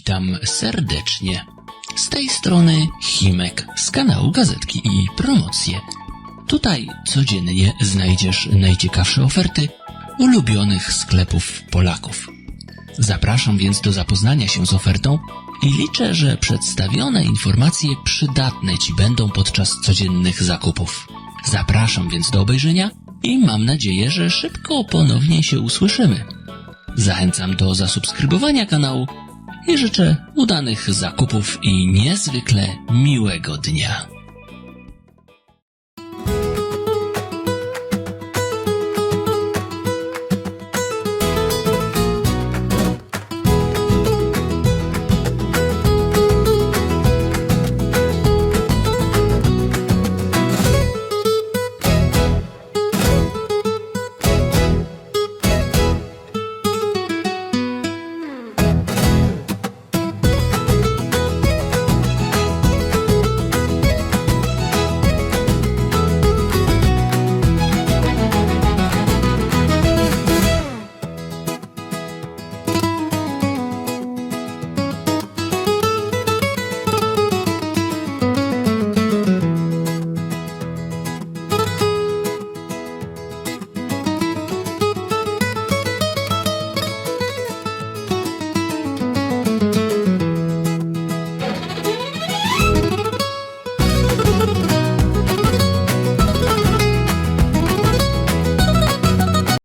Witam serdecznie. Z tej strony Himek z kanału Gazetki i Promocje. Tutaj codziennie znajdziesz najciekawsze oferty ulubionych sklepów Polaków. Zapraszam więc do zapoznania się z ofertą i liczę, że przedstawione informacje przydatne Ci będą podczas codziennych zakupów. Zapraszam więc do obejrzenia i mam nadzieję, że szybko ponownie się usłyszymy. Zachęcam do zasubskrybowania kanału i życzę udanych zakupów i niezwykle miłego dnia.